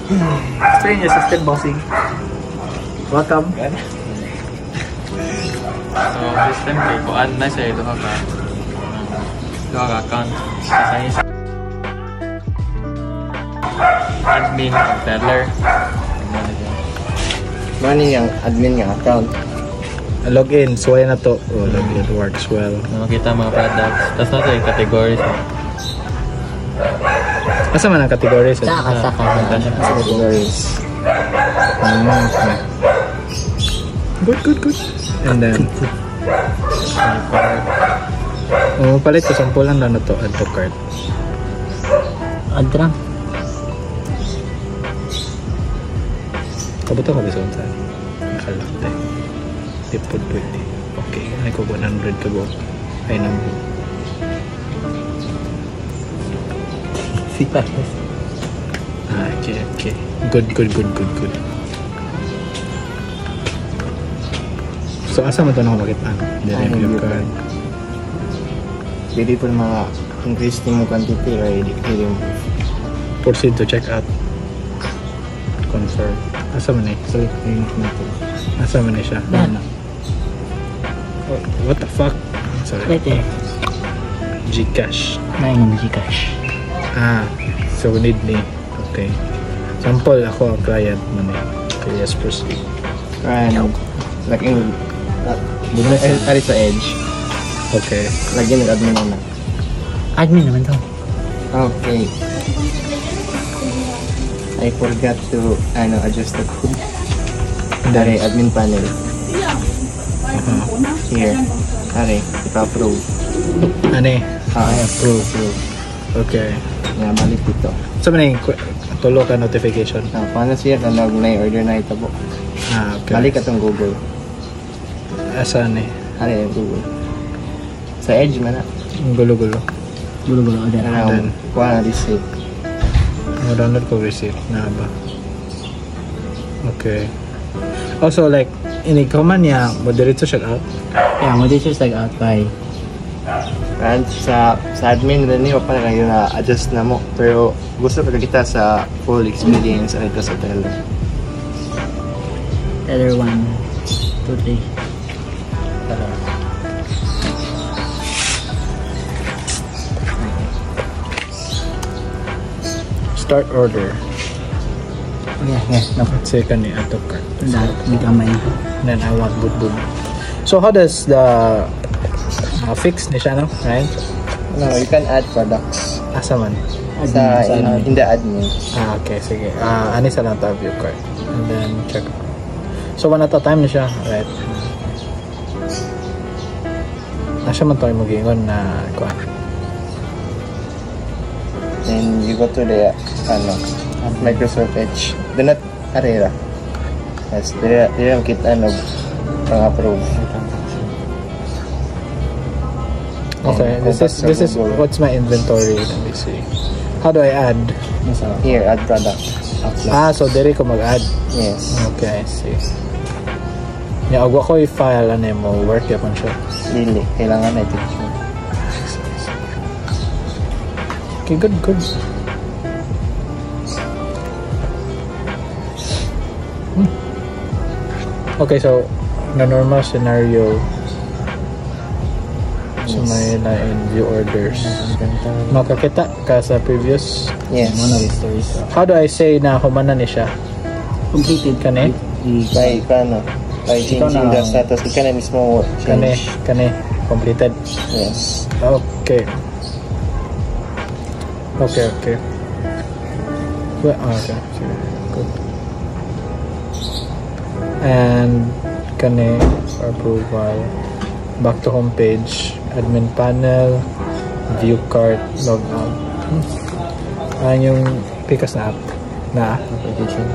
Explain your system, bossing. Welcome. So, system kay kuan na siya duha ka account sa admin o teller. Money yung admin yung account. Login, so why na to? Oh, login works well. Makita mga products. Tapos na yung categories. Asa man ang categories? Saka. Categories. Good. And then, palit ko sampulan na to, add to cart. Add lang. Kabuto ko bisa unsa? Nakalakte. Tipod 20. Okay, ay ko 100 ka go. Ay nambo. Sipa. Okay. Good. So asa man to na makita? Review card. Pwede po mga increase mo quantity or decrease mo. Proceed to check out. Confirm. Asa man eh? Sorry, payment natin. Asa man eh siya? What the fuck? Sorry. Right there. Gcash. Gcash. So we need ni. Okay. Sample ako ang client man eh. Okay, yes, proceed. And like in ari sa Edge. Okay. Lagyan ng admin na. Admin naman to. Okay. I forgot to adjust the code. Dari admin panel. Here. Ari, ipa-approve. Ano eh? Approve. Okay. Nga, balik dito. So man eh, tulo ka notification. Paano siya ka nag-order na ito po? Okay. Balik ka tong Google. Asan eh? Ari, Google. Sa Edge man na. Gulo-gulo. Gulo-gulo. Ano, kuha na receipt. Download ko receipt na ba? Okay. Also like, ikaw man niya, mo diretso siya out? Yeah, mo dito siya out by. And sa admin rin niyo pa kayo na adjust na mo. Pero gusto ko kita sa full experience ito sa teller. Teller 1, 2, 3. Start order. Yeah, no. Let's say kani ato cart. Hindi kamay. Then I want bud. So how does the fix ni siya, no? Right? No, you can add products. Asa man? Sa in the admin. Okay, sige. Ani sa lang view card. And then check out. So one at a time na siya, right? Asya man tayo mag-ingon na kuan. Then you go to the Microsoft Edge. Do not arera. Yes, dire ang kita pang-approve. Okay, this is what's my inventory. Let me see. How do I add? Here, add product. So dire ko mag-add. Yes. Okay, I see. Ya, agwa ko i-file ano mo work yapon siya. Dili, kailangan na ito. Okay, good. Okay, so the normal scenario, so may line view orders. Makakita ka sa previous. Yes. How do I say na humana ni siya? Completed Kani? By changing the status, you can mismo change. Kani completed. Yes. Okay. Well, okay. Good. And kani approval. Back to home page, admin panel, view cart, log out. Yung Picas na app na Application.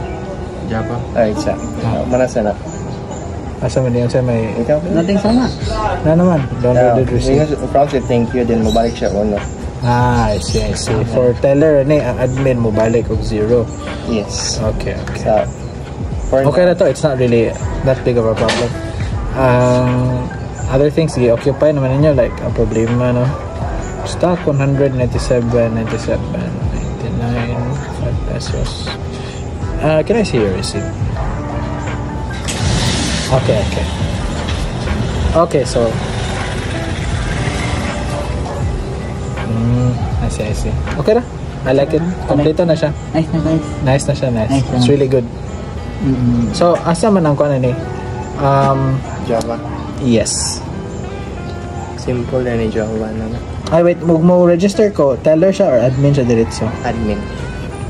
Java. Ay, siya. Manasa na. asa man yan siya may Nothing sana. na naman downloaded receipt. Prompt say thank you, then mabalik siya uno. I see. For teller ni ang admin mo balik og 0. Yes. Okay. So, Okay na to, it's not really that big of a problem. Other things, i-occupy naman ninyo, like, ang problema, no? Stock, 197.97, 99, 5 pesos. Can I see your receipt? Okay, okay. Okay, so I see, I see. Okay na. I like it. Kompleto na siya. Nice na guys. Nice na siya, nice. Nice It's na. really good. So, asa man ang kuan ni? Java. Yes. Simple na ni Java na. Ay, wait. Mo register ko. Teller siya or admin siya diretso? Admin.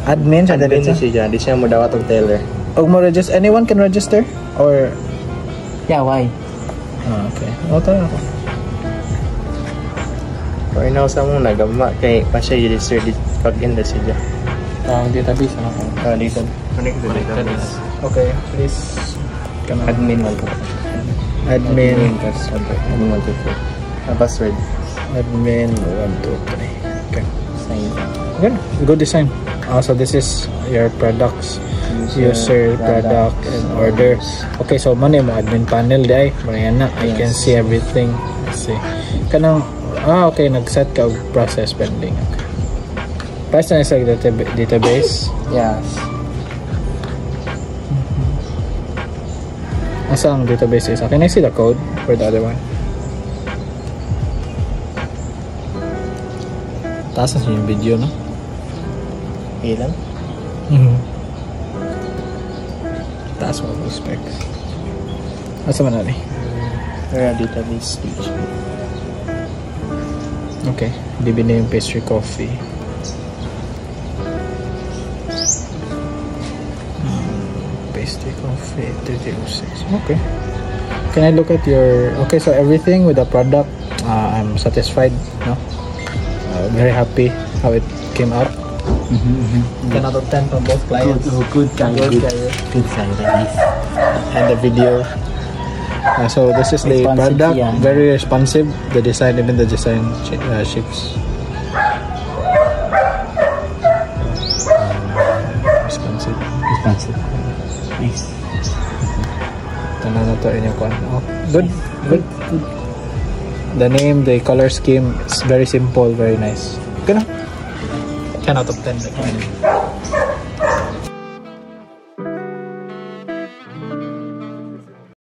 Admin siya Admin diretso? siya. Di siya mo dawat og teller. Ug mo register, anyone can register? Or Yeah, why? okay. O tara ako. Or now sa mo nagama kay pa siya register di pag-in na siya. Ang database ano ko. Dito. Connect to database. Okay, please. Kana Admin man ko. admin Password. Admin 1 2 3. Password. admin 1 2 3. Okay. Sign. Good. Good design. So this is your products. User, product, and order. Okay, so mo admin panel di ay. Marian na. I can see everything. Let's see. Kanang okay, nag-set ka og process pending. Okay. Price na sa database. Yes. Asa ang database is? Can I see the code for the other one? Taas na yung video, no? Ilan? Taas mo ang specs. Asa man na ni? Database page. Okay. Libi na yung pastry coffee. Pastry coffee 306. Okay. Can I look at your... Okay, so everything with the product, I'm satisfied, no? Very happy how it came out. 10 out of 10 from both clients. Good guy. Good guy. Good guy. Nice. And the video. So this is the Responsive product, siya. very responsive. The design, even the design ships. Responsive. Responsive. Nice. Tanan na to inyong kuan. Oh, good. The name, the color scheme is very simple, very nice. Good. 10 out of 10.